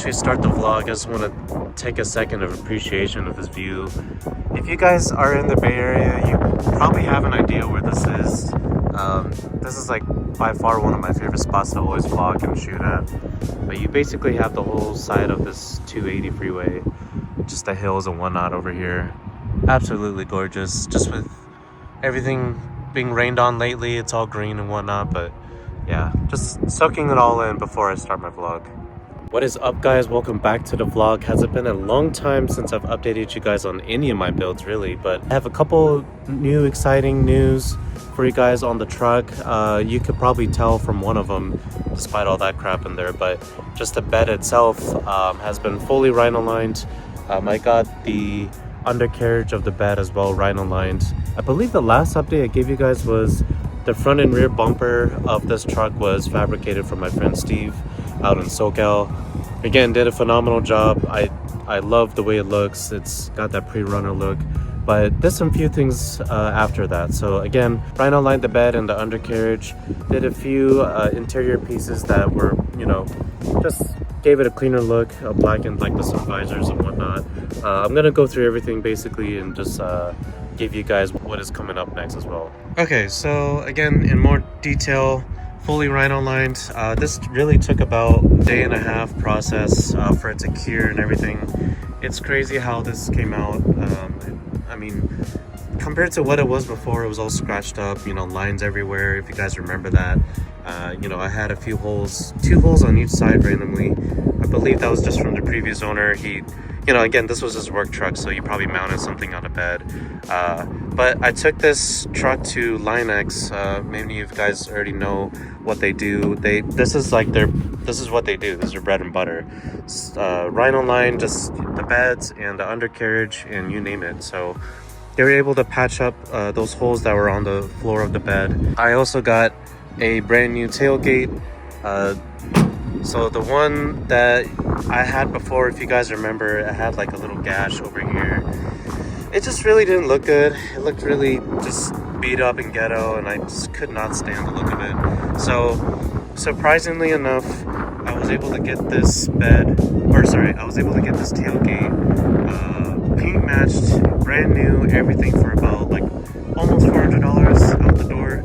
actually start the vlog, I just want to take a second of appreciation of this view. If you guys are in the Bay Area, you probably have an idea where this is. This is like by far one of my favorite spots to always vlog and shoot at. But you basically have the whole side of this 280 freeway, just the hills and whatnot over here. Absolutely gorgeous, just with everything being rained on lately, it's all green and whatnot. But yeah, just soaking it all in before I start my vlog. What is up, guys? Welcome back to the vlog. Has it been a long time since I've updated you guys on any of my builds, really, but I have a couple new exciting news for you guys on the truck. You could probably tell from one of them, despite all that crap in there, but just the bed itself has been fully rhino lined. I got the undercarriage of the bed as well rhino lined. I believe the last update I gave you guys was the front and rear bumper of this truck was fabricated from my friend Steve out in SoCal. Again, did a phenomenal job. I love the way it looks. It's got that pre-runner look, but did some few things after that. So again, rhino lined the bed and the undercarriage, did a few interior pieces that were, you know, just gave it a cleaner look, blackened like the sun visors and whatnot. I'm gonna go through everything basically and just give you guys what is coming up next as well. Okay, so again, in more detail, fully rhino lined. This really took about a day and a half process for it to cure and everything. It's crazy how this came out. I mean, compared to what it was before, it was all scratched up, you know, lines everywhere, if you guys remember that. You know, I had a few holes, 2 holes on each side randomly. I believe that was just from the previous owner. He, you know, again, this was his work truck, so he probably mounted something on the bed. But I took this truck to Valance. Maybe you guys already know what they do. This is what they do. This is their bread and butter. Rhino line, just the beds and the undercarriage and you name it. So they were able to patch up those holes that were on the floor of the bed. I also got a brand new tailgate. So the one that I had before, if you guys remember, it had like a little gash over here. It just really didn't look good. It looked really just beat up and ghetto, and I just could not stand the look of it. So surprisingly enough, I was able to get this tailgate paint matched, brand new, everything for about like almost $400 out the door.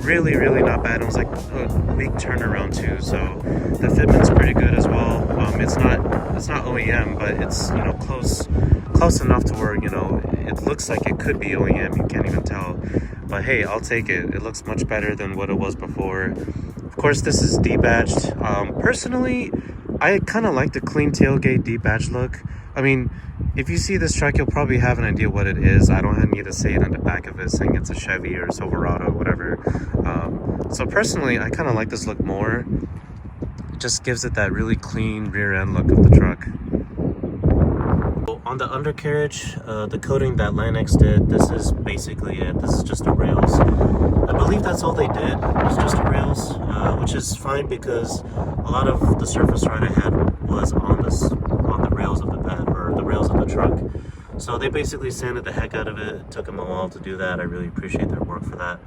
Really not bad. It was like a week turnaround too, so the fitment's pretty good as well. It's not OEM, but it's, you know, close enough to where, you know, it looks like it could be OEM. You can't even tell, but hey, I'll take it. It looks much better than what it was before. Of course, this is debadged. Personally, I kind of like the clean tailgate debadged look. I mean, if you see this truck, you'll probably have an idea what it is. I don't need to say it on the back of it saying it's a Chevy or Silverado or whatever. So personally, I kind of like this look more. It just gives it that really clean rear end look of the truck. On the undercarriage, the coating that Valance did, this is basically it. This is just the rails. I believe that's all they did, was just the rails, which is fine because a lot of the surface ride I had was on the rails of the bed, or the rails of the truck. So they basically sanded the heck out of it. It took them a while to do that. I really appreciate their work for that.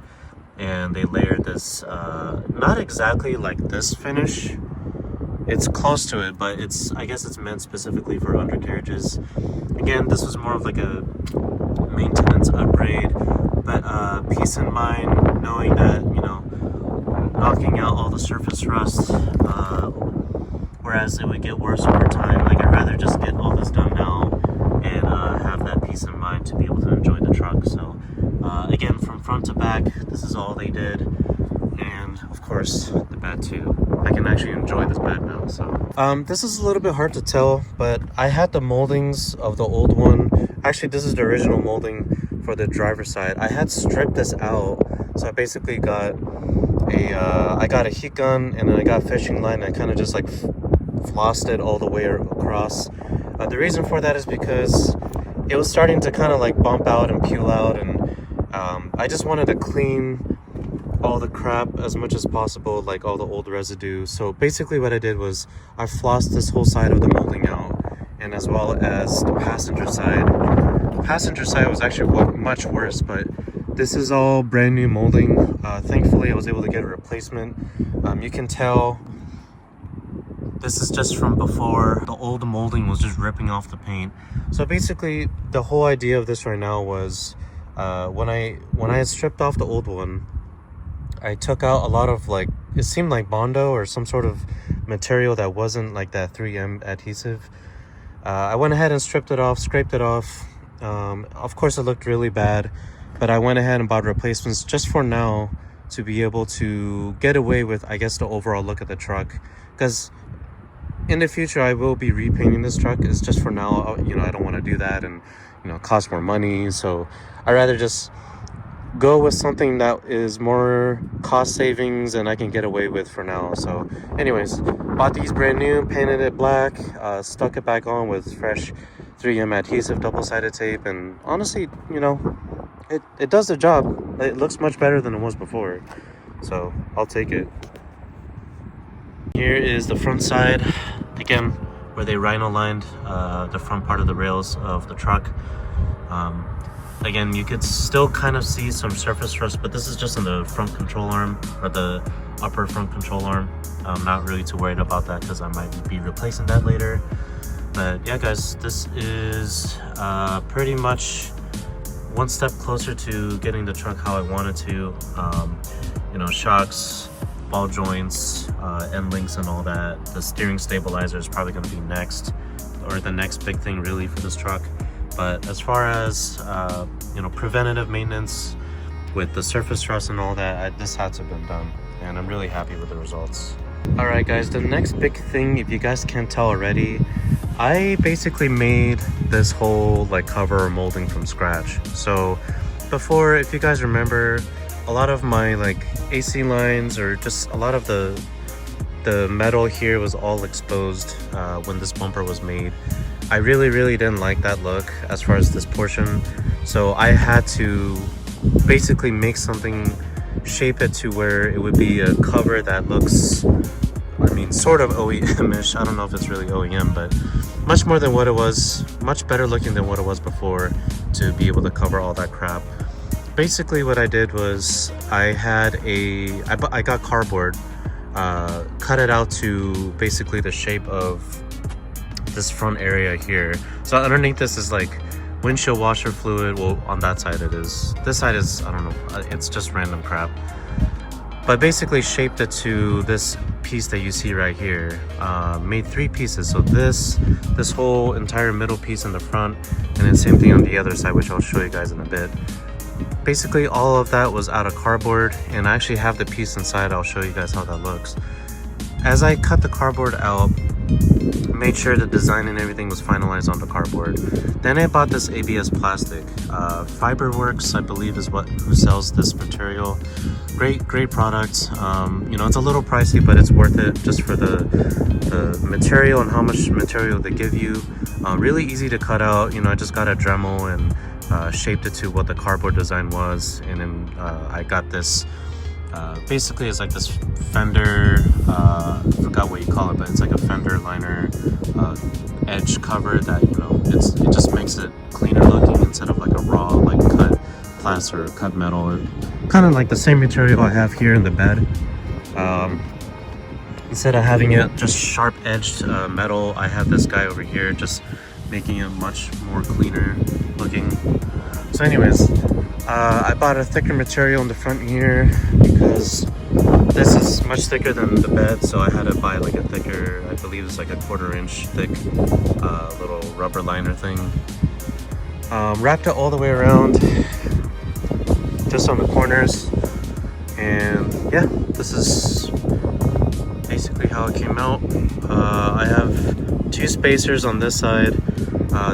And they layered this, not exactly like this finish. It's close to it, but I guess it's meant specifically for undercarriages. Again, this was more of like a maintenance upgrade, but peace in mind knowing that, you know, knocking out all the surface rust, whereas it would get worse over time. Like, I'd rather just get all this done now and have that peace in mind to be able to enjoy the truck. So again, from front to back, this is all they did. And of course, the bed too. I can actually enjoy this bed now. So this is a little bit hard to tell, but I had the moldings of the old one. Actually, this is the original molding for the driver's side. I had stripped this out, so I basically got a heat gun, and then I got a fishing line, and I kind of just like flossed it all the way across. The reason for that is because it was starting to kind of like bump out and peel out, and I just wanted to clean all the crap as much as possible, like all the old residue. So basically what I did was I flossed this whole side of the molding out, and as well as the passenger side. The passenger side was actually much worse, but this is all brand new molding. Thankfully I was able to get a replacement. You can tell This is just from before. The old molding was just ripping off the paint. So basically, the whole idea of this right now was when I had stripped off the old one, I took out a lot of, like, it seemed like Bondo or some sort of material that wasn't like that 3M adhesive. I went ahead and stripped it off, scraped it off. Of course, it looked really bad, but I went ahead and bought replacements just for now to be able to get away with, I guess, the overall look of the truck. Because in the future, I will be repainting this truck. It's just for now, you know, I don't want to do that and, you know, cost more money. So I'd rather just go with something that is more cost savings and I can get away with for now. So anyways, bought these brand new, painted it black, stuck it back on with fresh 3M adhesive double-sided tape, and honestly, you know, it does the job. It looks much better than it was before, so I'll take it. Here is the front side again, where they rhino lined the front part of the rails of the truck. Again, you could still kind of see some surface rust, but this is just in the front control arm, or the upper front control arm. I'm not really too worried about that because I might be replacing that later. But yeah, guys, this is pretty much one step closer to getting the truck how I wanted to. You know, shocks, ball joints, end links and all that. The steering stabilizer is probably going to be next, or the next big thing really for this truck. But as far as you know, preventative maintenance with the surface rust and all that, this had to have been done, and I'm really happy with the results. All right, guys, the next big thing, if you guys can't tell already, I basically made this whole like cover or molding from scratch. So before, if you guys remember, a lot of my like AC lines, or just a lot of the metal here was all exposed when this bumper was made. I really didn't like that look as far as this portion, so I had to basically make something, shape it to where it would be a cover that looks, I mean, sort of OEM-ish. I don't know if it's really OEM, but much more than what it was, much better looking than what it was before, to be able to cover all that crap. Basically what I did was I got cardboard, cut it out to basically the shape of this front area here. So underneath this is like windshield washer fluid. Well, on that side it is. This side is, I don't know, it's just random crap. But basically shaped it to this piece that you see right here. Made 3 pieces. So this whole entire middle piece in the front, and then same thing on the other side, which I'll show you guys in a bit. Basically all of that was out of cardboard, and I actually have the piece inside. I'll show you guys how that looks. As I cut the cardboard out, made sure the design and everything was finalized on the cardboard. Then I bought this ABS plastic. FiberwerX, I believe, is who sells this material. Great product. You know, it's a little pricey, but it's worth it just for the material and how much material they give you. Really easy to cut out. You know, I just got a Dremel and shaped it to what the cardboard design was, and then I got this. Basically, it's like this fender, I forgot what you call it, but it's like a fender liner edge cover that, you know, it just makes it cleaner looking instead of like a raw, like cut plaster or cut metal. Kind of like the same material I have here in the bed. Instead of having it just sharp edged metal, I have this guy over here just making it much more cleaner looking. So anyways, I bought a thicker material in the front here because this is much thicker than the bed, so I had to buy like a thicker, I believe it's like a 1/4 inch thick little rubber liner thing. Wrapped it all the way around, just on the corners, and yeah, this is basically how it came out. I have 2 spacers on this side.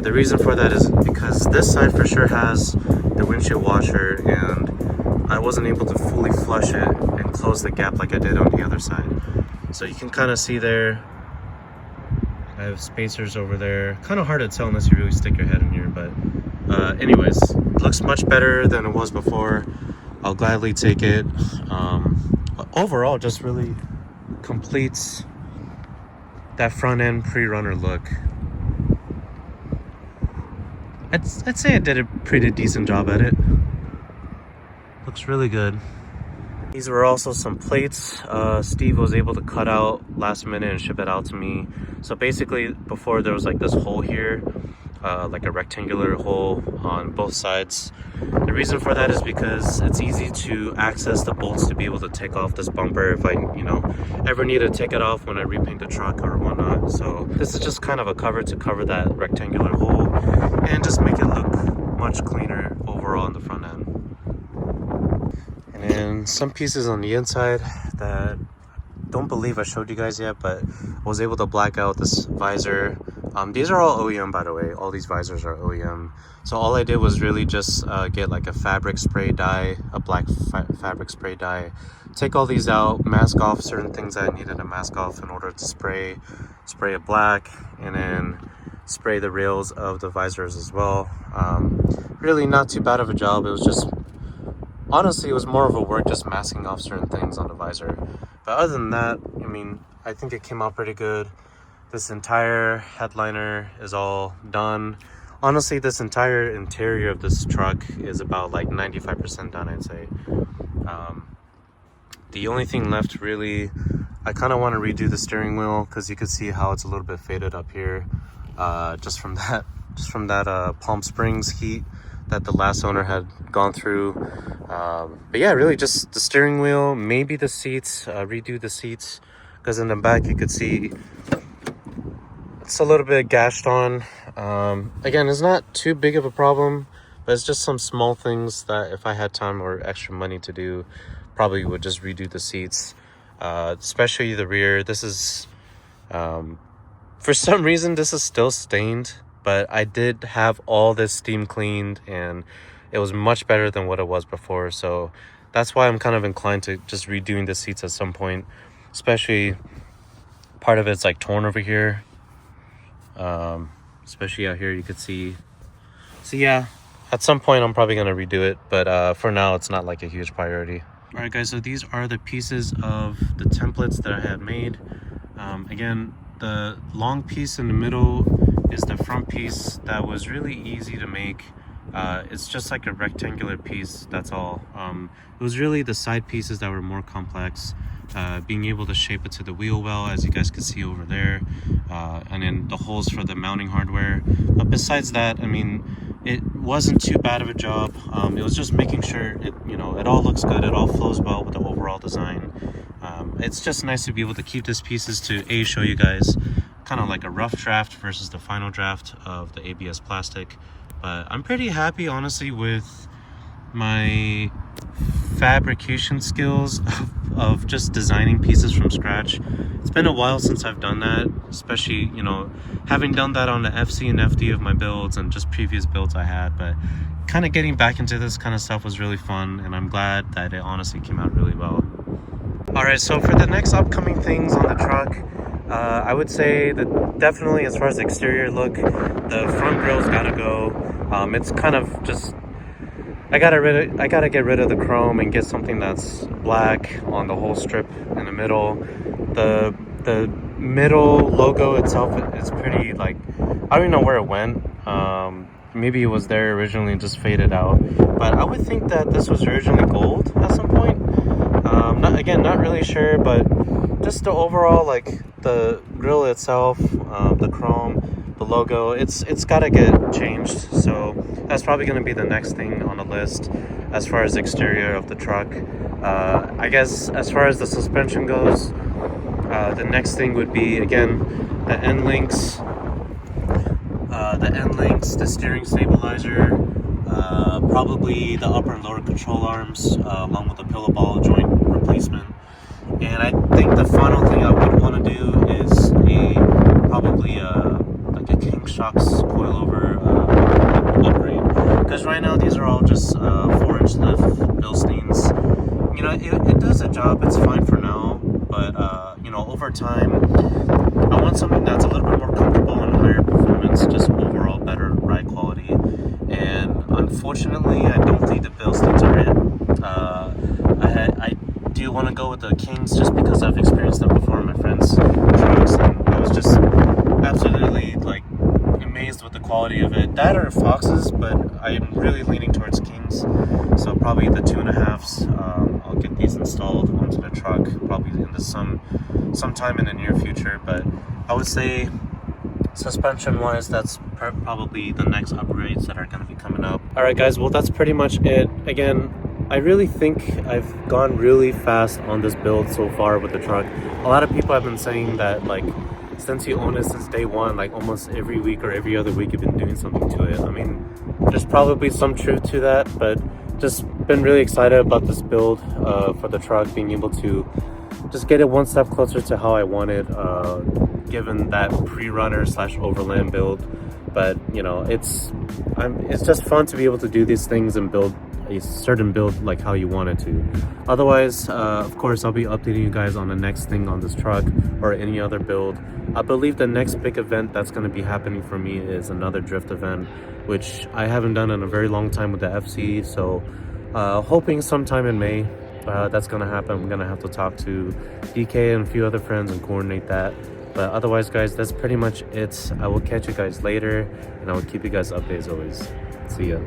The reason for that is because this side for sure has the windshield washer, and I wasn't able to fully flush it and close the gap like I did on the other side. So you can kind of see there, I have spacers over there. Kind of hard to tell unless you really stick your head in here, but anyways, looks much better than it was before. I'll gladly take it. Overall, just really completes that front end pre-runner look. I'd say I did a pretty decent job at it. Looks really good. These were also some plates Steve was able to cut out last minute and ship it out to me. So basically, before there was like this hole here, like a rectangular hole on both sides. The reason for that is because it's easy to access the bolts to be able to take off this bumper if I, ever need to take it off when I repaint the truck or whatnot. So this is just kind of a cover to cover that rectangular hole and just make it look much cleaner overall in the front end. And then some pieces on the inside that don't believe I showed you guys yet, but I was able to black out this visor. These are all OEM, by the way. All these visors are OEM. So all I did was really just get like a fabric spray dye, a black fabric spray dye, take all these out, mask off certain things that I needed to mask off in order to spray it black, and then spray the rails of the visors as well. Really not too bad of a job. It was just, honestly, it was more of a work just masking off certain things on the visor. But other than that, I think it came out pretty good. This entire headliner is all done. Honestly, this entire interior of this truck is about like 95% done, I'd say. The only thing left really, I kind of want to redo the steering wheel because you could see how it's a little bit faded up here, just from that Palm Springs heat that the last owner had gone through. But yeah, really just the steering wheel, maybe the seats, redo the seats, because in the back you could see it's a little bit gashed on. Again, it's not too big of a problem, but it's just some small things that if I had time or extra money to do, probably would just redo the seats, especially the rear. This is, for some reason, this is still stained, but I did have all this steam cleaned and it was much better than what it was before. So that's why I'm kind of inclined to just redoing the seats at some point, especially part of it's like torn over here. Especially out here you could see. So yeah, at some point I'm probably going to redo it, but for now it's not like a huge priority. All right guys, so these are the pieces of the templates that I had made. Again, the long piece in the middle is the front piece that was really easy to make. It's just like a rectangular piece, that's all. It was really the side pieces that were more complex, being able to shape it to the wheel well, as you guys can see over there, and then the holes for the mounting hardware. But besides that, it wasn't too bad of a job. It was just making sure it all looks good, it all flows well with the overall design. It's just nice to be able to keep these pieces to show you guys kind of like a rough draft versus the final draft of the ABS plastic. But I'm pretty happy, honestly, with my fabrication skills of just designing pieces from scratch. It's been a while since I've done that, especially, having done that on the FC and FD of my builds and just previous builds I had. But kind of getting back into this kind of stuff was really fun, and I'm glad that it honestly came out really well. All right, so for the next upcoming things on the truck, I would say that definitely as far as the exterior look, the front grill's gotta go. It's kind of just, I gotta get rid of the chrome and get something that's black on the whole strip in the middle. The middle logo itself is pretty, like, I don't even know where it went. Maybe it was there originally and just faded out. But I would think that this was originally gold at some point. Not really sure, but just the overall, like the grill itself, the chrome, the logo, it's got to get changed. So that's probably going to be the next thing on the list as far as the exterior of the truck. I guess as far as the suspension goes, the next thing would be, again, the end links, the steering stabilizer, probably the upper and lower control arms, along with the pillow ball joint replacement. And I think the final thing I would want to do is probably like a King Shocks coilover upgrade, because right now these are all just 4-inch lift Bilsteins. It does a job, it's fine for now, but over time I want something that's a little bit more comfortable and higher performance, just overall better ride quality. And unfortunately, I don't think the Bilsteins are it. I do want to go with the Kings just because I've experienced them before in my friends' trucks, and I was just absolutely amazed with the quality of it. That or Foxes, but I'm really leaning towards Kings, so probably the 2.5s. I'll get these these installed onto the truck, probably in the sometime in the near future. But I would say suspension wise, that's probably the next upgrades that are going to be coming up. All right guys, well that's pretty much it. Again, I really think I've gone really fast on this build so far with the truck. A lot of people have been saying that, like, since you own it since day one, like almost every week or every other week you've been doing something to it. I mean, there's probably some truth to that, but just been really excited about this build for the truck, being able to just get it one step closer to how I want it, given that pre-runner / overland build. But you know, it's just fun to be able to do these things and build a certain build like how you want it to. Otherwise, of course, I'll be updating you guys on the next thing on this truck or any other build. I believe the next big event that's going to be happening for me is another drift event, which I haven't done in a very long time with the FC. So hoping sometime in May that's going to happen. I'm going to have to talk to DK and a few other friends and coordinate that. But otherwise, guys, that's pretty much it. I will catch you guys later, and I will keep you guys updated as always. See ya.